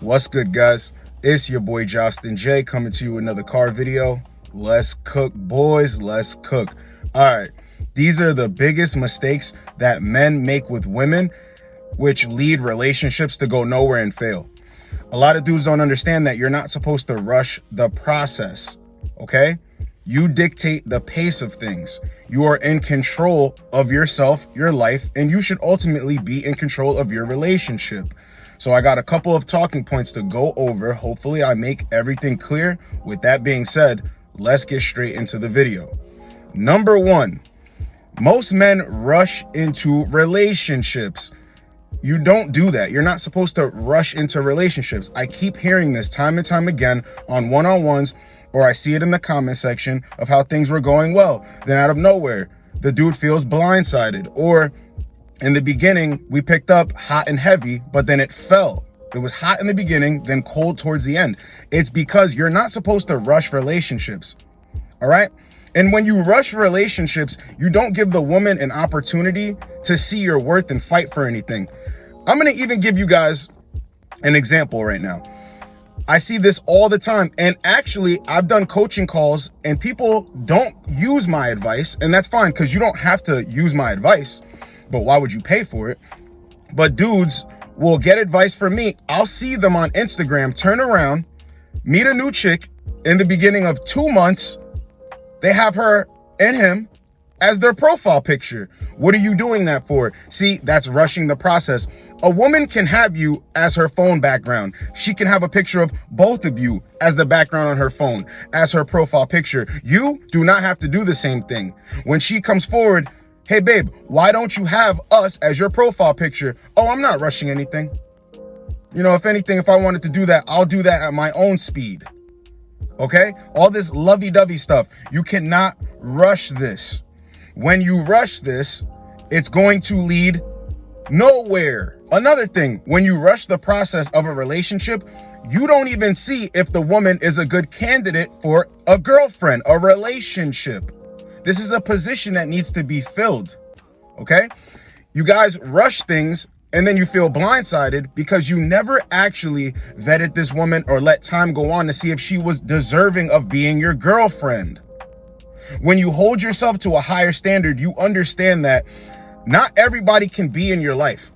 What's good, guys? It's your boy Justin J coming to you with another car video. Let's cook, boys. Let's cook. All right, these are the biggest mistakes that men make with women, which lead relationships to go nowhere and fail. A lot of dudes don't understand that you're not supposed to rush the process, okay? You dictate the pace of things. You are in control of yourself, your life, and you should ultimately be in control of your relationship. So I got a couple of talking points to go over. Hopefully I make everything clear. With that being said, let's get straight into the video. Number one, most men rush into relationships. You don't do that. You're not supposed to rush into relationships. I keep hearing this time and time again on one-on-ones, or I see it in the comment section of how things were going well. Then out of nowhere, the dude feels blindsided. Or in the beginning, we picked up hot and heavy, but then it fell. It was hot in the beginning, then cold towards the end. It's because you're not supposed to rush relationships. All right? And when you rush relationships, you don't give the woman an opportunity to see your worth and fight for anything. I'm going to even give you guys an example right now. I see this all the time. And actually, I've done coaching calls and people don't use my advice. And that's fine because you don't have to use my advice. But why would you pay for it? But dudes will get advice from me. I'll see them on Instagram, turn around, meet a new chick in the beginning of 2 months. They have her and him as their profile picture. What are you doing that for? See, that's rushing the process. A woman can have you as her phone background. She can have a picture of both of you as the background on her phone, as her profile picture. You do not have to do the same thing. When she comes forward, hey babe, why don't you have us as your profile picture? Oh, I'm not rushing anything. You know, if anything, if I wanted to do that, I'll do that at my own speed. Okay? All this lovey-dovey stuff. You cannot rush this. When you rush this, it's going to lead nowhere. Another thing, when you rush the process of a relationship, you don't even see if the woman is a good candidate for a girlfriend, a relationship. This is a position that needs to be filled, okay? You guys rush things and then you feel blindsided because you never actually vetted this woman or let time go on to see if she was deserving of being your girlfriend. When you hold yourself to a higher standard, you understand that not everybody can be in your life,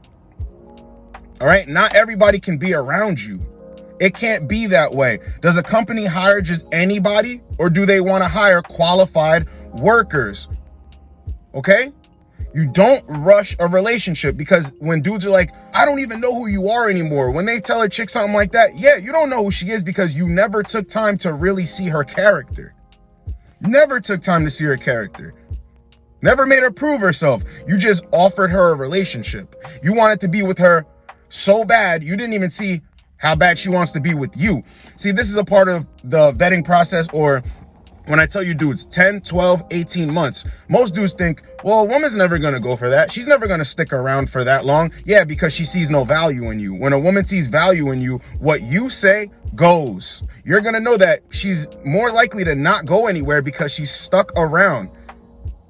all right? Not everybody can be around you. It can't be that way. Does a company hire just anybody, or do they want to hire qualified workers? Okay? You don't rush a relationship, because when dudes are like, I don't even know who you are anymore. When they tell a chick something like that, yeah, you don't know who she is because you never took time to really see her character. Never took time to see her character. Never made her prove herself. You just offered her a relationship. You wanted to be with her so bad, you didn't even see how bad she wants to be with you. See, this is a part of the vetting process, or when I tell you dudes, 10, 12, 18 months, most dudes think, well, a woman's never going to go for that. She's never going to stick around for that long. Yeah, because she sees no value in you. When a woman sees value in you, what you say goes. You're going to know that she's more likely to not go anywhere because she's stuck around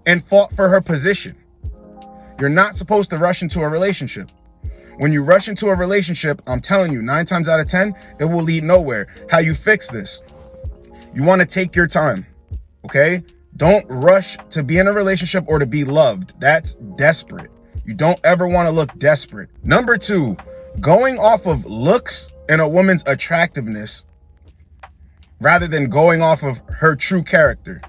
and fought for her position. You're not supposed to rush into a relationship. When you rush into a relationship, I'm telling you, 9 times out of 10, it will lead nowhere. How you fix this? You want to take your time, okay? Don't rush to be in a relationship or to be loved. That's desperate. You don't ever want to look desperate. Number 2, going off of looks and a woman's attractiveness rather than going off of her true character.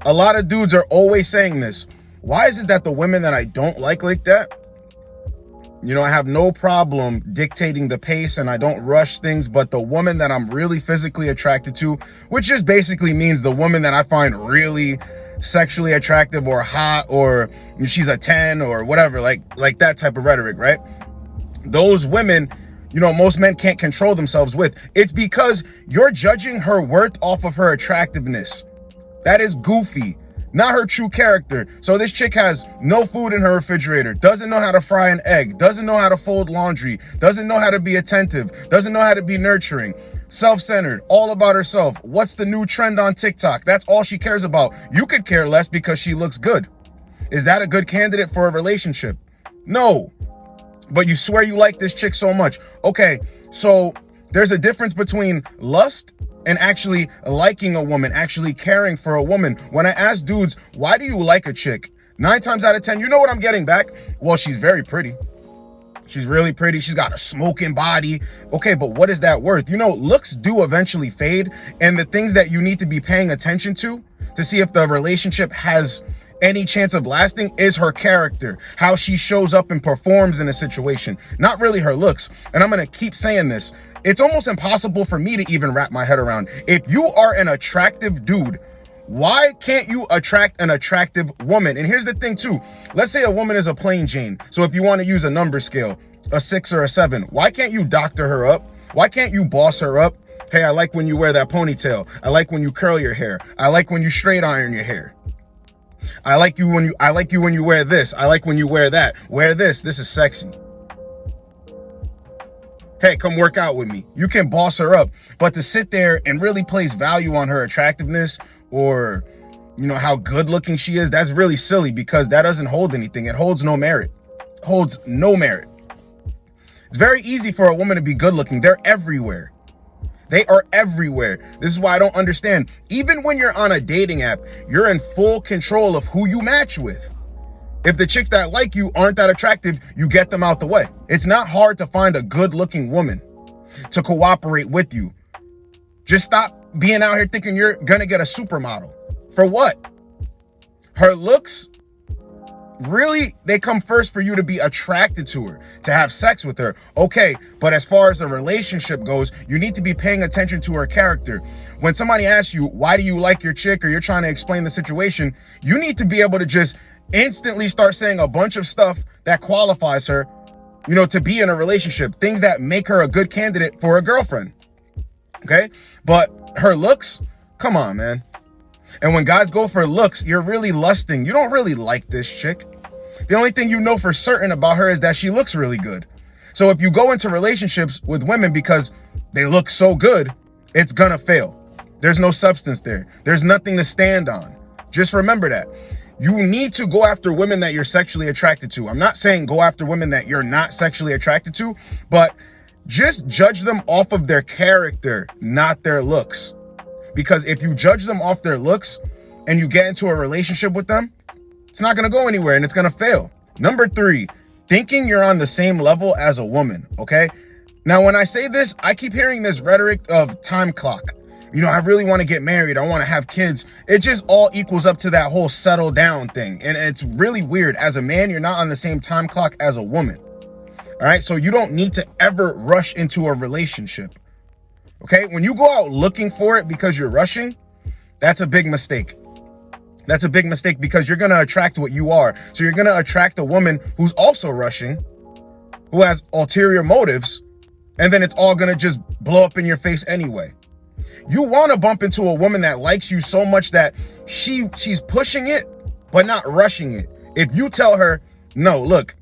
A lot of dudes are always saying this. Why is it that the women that I don't like that, you know, I have no problem dictating the pace and I don't rush things, but the woman that I'm really physically attracted to, which just basically means the woman that I find really sexually attractive or hot, or she's a 10 or whatever, like that type of rhetoric, right? Those women, you know, most men can't control themselves with. It's because you're judging her worth off of her attractiveness. That is goofy. Not her true character. So this chick has no food in her refrigerator, doesn't know how to fry an egg, doesn't know how to fold laundry, doesn't know how to be attentive, doesn't know how to be nurturing, self-centered, all about herself. What's the new trend on TikTok? That's all she cares about. You could care less because she looks good. Is that a good candidate for a relationship? No. But you swear you like this chick so much. Okay, So there's a difference between lust and actually liking a woman, actually caring for a woman. When I ask dudes, why do you like a chick? 9 times out of 10, you know what I'm getting back? Well, she's very pretty. She's really pretty. She's got a smoking body. Okay, but what is that worth? You know, looks do eventually fade. And the things that you need to be paying attention to see if the relationship has any chance of lasting is her character, how she shows up and performs in a situation, not really her looks. And I'm going to keep saying this. It's almost impossible for me to even wrap my head around. If you are an attractive dude, why can't you attract an attractive woman? And here's the thing too. Let's say a woman is a plain Jane. So if you want to use a number scale, a 6 or a 7, why can't you doctor her up? Why can't you boss her up? Hey, I like when you wear that ponytail. I like when you curl your hair. I like when you straight iron your hair. I like you when you wear this. I like when you wear that. Wear this. This is sexy. Hey, come work out with me. You can boss her up. But to sit there and really place value on her attractiveness or, you know, how good looking she is, that's really silly because that doesn't hold anything. It holds no merit. It holds no merit. It's very easy for a woman to be good looking. They're everywhere. They are everywhere. This is why I don't understand. Even when you're on a dating app, you're in full control of who you match with. If the chicks that like you aren't that attractive, you get them out the way. It's not hard to find a good looking woman to cooperate with you. Just stop being out here thinking you're gonna get a supermodel. For what? Her looks, really, they come first for you to be attracted to her, to have sex with her. Okay, but as far as the relationship goes, you need to be paying attention to her character. When somebody asks you, why do you like your chick, or you're trying to explain the situation, you need to be able to just instantly start saying a bunch of stuff that qualifies her, you know, to be in a relationship, things that make her a good candidate for a girlfriend. Okay, but her looks, come on, man. And when guys go for looks, you're really lusting. You don't really like this chick. The only thing you know for certain about her is that she looks really good. So if you go into relationships with women because they look so good, it's gonna fail. There's no substance there. There's nothing to stand on. Just remember that. You need to go after women that you're sexually attracted to. I'm not saying go after women that you're not sexually attracted to, but just judge them off of their character, not their looks. Because if you judge them off their looks and you get into a relationship with them, it's not going to go anywhere and it's going to fail. Number 3, thinking you're on the same level as a woman, okay? Now, when I say this, I keep hearing this rhetoric of time clock. You know, I really want to get married. I want to have kids. It just all equals up to that whole settle down thing. And it's really weird. As a man, you're not on the same time clock as a woman. All right. So you don't need to ever rush into a relationship. Okay. When you go out looking for it because you're rushing, that's a big mistake. That's a big mistake because you're going to attract what you are. So you're going to attract a woman who's also rushing, who has ulterior motives, and then it's all going to just blow up in your face anyway. You want to bump into a woman that likes you so much that she's pushing it, but not rushing it. If you tell her, no, look,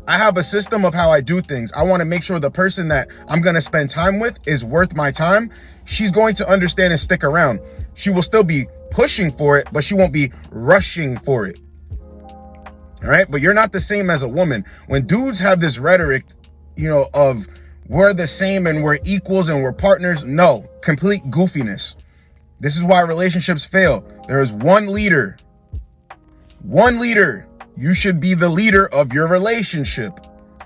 I have a system of how I do things. I want to make sure the person that I'm going to spend time with is worth my time. She's going to understand and stick around. She will still be pushing for it, but she won't be rushing for it. All right. But you're not the same as a woman. When dudes have this rhetoric, you know, of we're the same and we're equals and we're partners. No, complete goofiness. This is why relationships fail. There is one leader. One leader. You should be the leader of your relationship.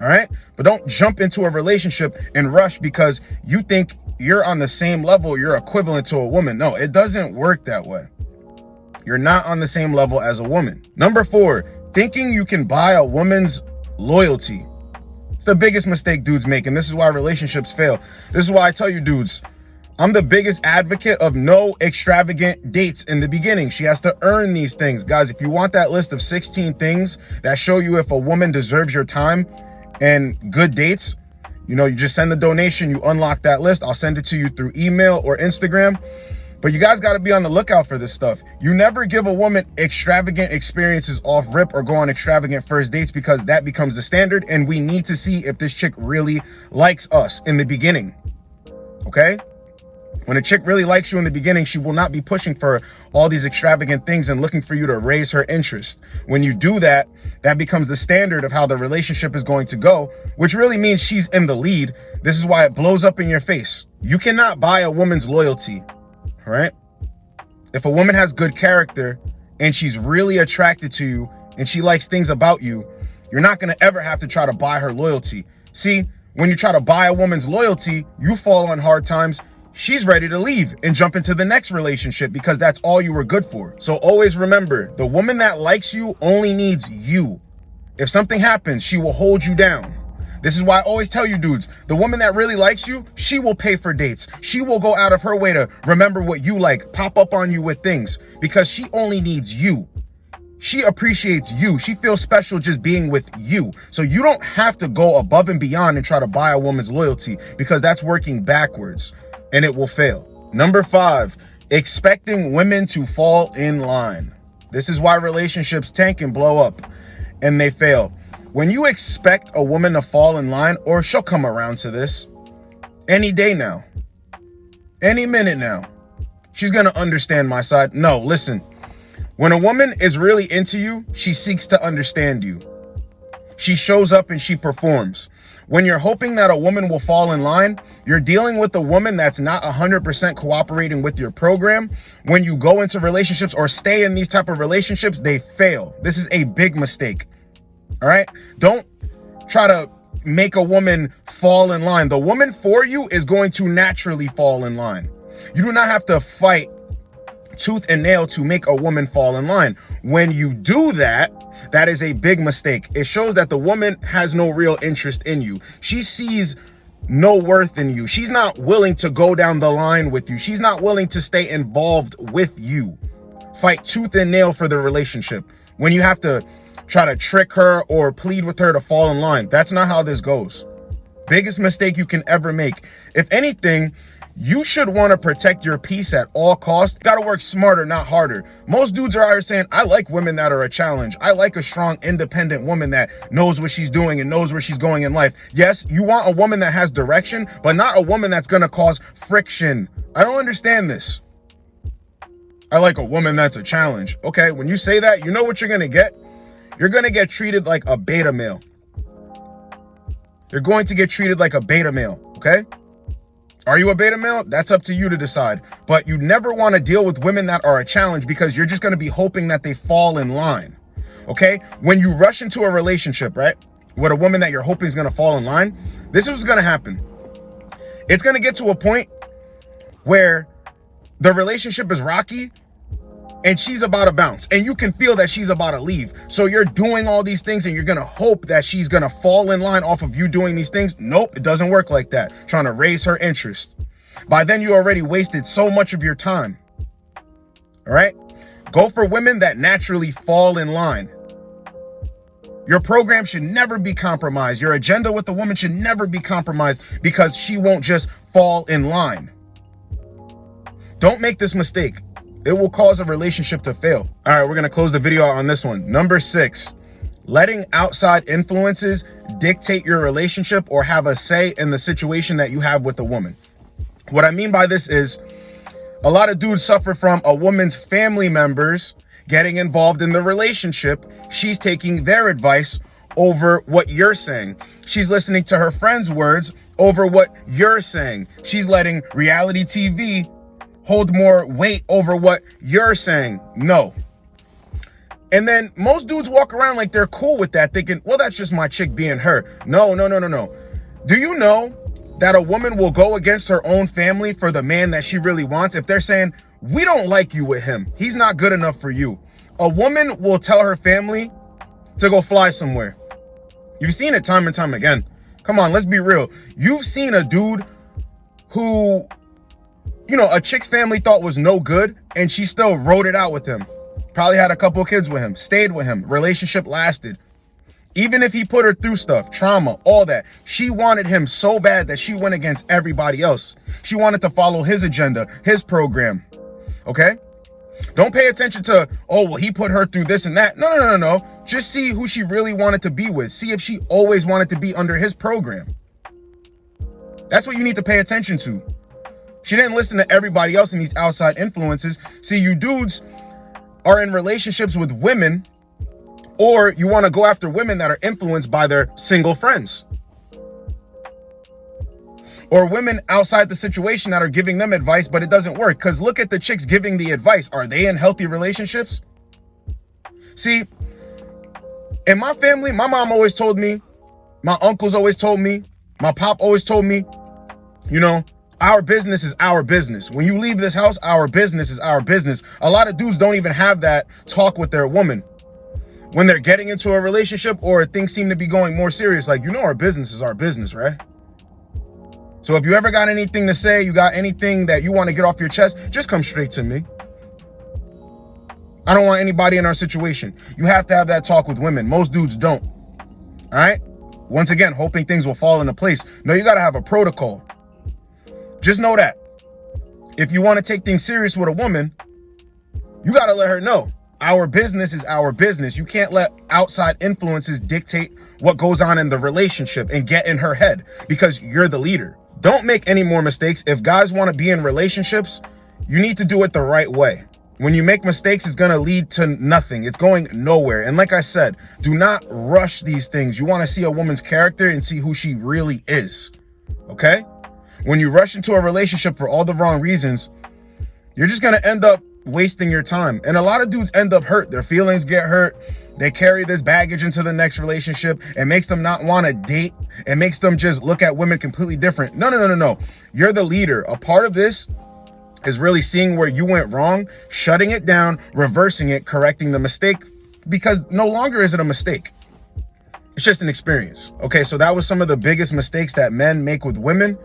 All right. But don't jump into a relationship and rush because you think you're on the same level. You're equivalent to a woman. No, it doesn't work that way. You're not on the same level as a woman. Number 4, thinking you can buy a woman's loyalty. It's the biggest mistake dudes make, and this is why relationships fail. This is why I tell you dudes, I'm the biggest advocate of no extravagant dates in the beginning. She has to earn these things. Guys, if you want that list of 16 things that show you if a woman deserves your time and good dates, you know, you just send the donation, you unlock that list. I'll send it to you through email or Instagram. But you guys got to be on the lookout for this stuff. You never give a woman extravagant experiences off rip or go on extravagant first dates because that becomes the standard. And we need to see if this chick really likes us in the beginning. Okay? When a chick really likes you in the beginning, she will not be pushing for all these extravagant things and looking for you to raise her interest. When you do that, that becomes the standard of how the relationship is going to go, which really means she's in the lead. This is why it blows up in your face. You cannot buy a woman's loyalty, all right? If a woman has good character and she's really attracted to you and she likes things about you, you're not going to ever have to try to buy her loyalty. See, when you try to buy a woman's loyalty, you fall on hard times. She's ready to leave and jump into the next relationship because that's all you were good for. So always remember, the woman that likes you only needs you. If something happens, she will hold you down. This is why I always tell you dudes, the woman that really likes you, she will pay for dates. She will go out of her way to remember what you like, pop up on you with things because she only needs you. She appreciates you. She feels special just being with you. So you don't have to go above and beyond and try to buy a woman's loyalty because that's working backwards. And it will fail. Number 5, expecting women to fall in line. This is why relationships tank and blow up and they fail. When you expect a woman to fall in line, or she'll come around to this any day now, any minute now, she's going to understand my side. No, listen, when a woman is really into you, she seeks to understand you. She shows up and she performs. When you're hoping that a woman will fall in line, you're dealing with a woman that's not 100% cooperating with your program. When you go into relationships or stay in these type of relationships, they fail. This is a big mistake. All right? Don't try to make a woman fall in line. The woman for you is going to naturally fall in line. You do not have to fight tooth and nail to make a woman fall in line. When you do that, that is a big mistake. It shows that the woman has no real interest in you. She sees no worth in you. She's not willing to go down the line with you. She's not willing to stay involved with you. Fight tooth and nail for the relationship. When you have to try to trick her or plead with her to fall in line, that's not how this goes. Biggest mistake you can ever make. If anything, you should want to protect your peace at all costs. Got to work smarter, not harder. Most dudes are out here saying, I like women that are a challenge. I like a strong, independent woman that knows what she's doing and knows where she's going in life. Yes, you want a woman that has direction, but not a woman that's going to cause friction. I don't understand this. I like a woman that's a challenge. Okay, when you say that, you know what you're going to get? You're going to get treated like a beta male. You're going to get treated like a beta male, okay? Are you a beta male? That's up to you to decide. But you never want to deal with women that are a challenge because you're just going to be hoping that they fall in line. Okay? When you rush into a relationship, right, with a woman that you're hoping is going to fall in line, this is what's going to happen. It's going to get to a point where the relationship is rocky and she's about to bounce and you can feel that she's about to leave. So you're doing all these things and you're going to hope that she's going to fall in line off of you doing these things. Nope, it doesn't work like that. Trying to raise her interest. By then you already wasted so much of your time. All right? Go for women that naturally fall in line. Your program should never be compromised. Your agenda with the woman should never be compromised because she won't just fall in line. Don't make this mistake. It will cause a relationship to fail. All right, we're going to close the video on this one. Number 6, letting outside influences dictate your relationship or have a say in the situation that you have with a woman. What I mean by this is a lot of dudes suffer from a woman's family members getting involved in the relationship. She's taking their advice over what you're saying. She's listening to her friends' words over what you're saying. She's letting reality TV hold more weight over what you're saying. No. And then most dudes walk around like they're cool with that, thinking, well, that's just my chick being her. No. Do you know that a woman will go against her own family for the man that she really wants? If they're saying, we don't like you with him, he's not good enough for you, a woman will tell her family to go fly somewhere. You've seen it time and time again. Come on, let's be real. You've seen a dude who, you know, a chick's family thought was no good and she still rode it out with him. Probably had a couple of kids with him, stayed with him, relationship lasted. Even if he put her through stuff, trauma, all that, she wanted him so bad that she went against everybody else. She wanted to follow his agenda, his program. Okay? Don't pay attention to, oh, well, he put her through this and that. No. Just see who she really wanted to be with. See if she always wanted to be under his program. That's what you need to pay attention to. She didn't listen to everybody else in these outside influences. See, you dudes are in relationships with women, or you want to go after women that are influenced by their single friends, or women outside the situation that are giving them advice, but it doesn't work. Because look at the chicks giving the advice. Are they in healthy relationships? See, in my family, my mom always told me, my uncles always told me, my pop always told me, you know, our business is our business. When you leave this house, our business is our business. A lot of dudes don't even have that talk with their woman when they're getting into a relationship or things seem to be going more serious. Like, you know, our business is our business, right? So if you ever got anything to say, you got anything that you want to get off your chest, just come straight to me. I don't want anybody in our situation. You have to have that talk with women. Most dudes don't. All right? Once again, hoping things will fall into place. No, you got to have a protocol. Just know that if you want to take things serious with a woman, you got to let her know our business is our business. You can't let outside influences dictate what goes on in the relationship and get in her head, because you're the leader. Don't make any more mistakes. If guys want to be in relationships, you need to do it the right way. When you make mistakes, it's going to lead to nothing. It's going nowhere. And like I said, do not rush these things. You want to see a woman's character and see who she really is. Okay? When you rush into a relationship for all the wrong reasons, you're just going to end up wasting your time. And a lot of dudes end up hurt. Their feelings get hurt. They carry this baggage into the next relationship. It makes them not want to date. It makes them just look at women completely different. No. You're the leader. A part of this is really seeing where you went wrong, shutting it down, reversing it, correcting the mistake, because no longer is it a mistake. It's just an experience. Okay, so that was some of the biggest mistakes that men make with women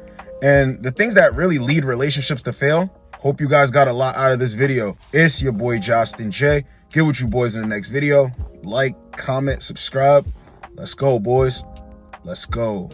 and the things that really lead relationships to fail. Hope you guys got a lot out of this video. It's your boy, Justin J. Get with you boys in the next video. Like, comment, subscribe. Let's go, boys. Let's go.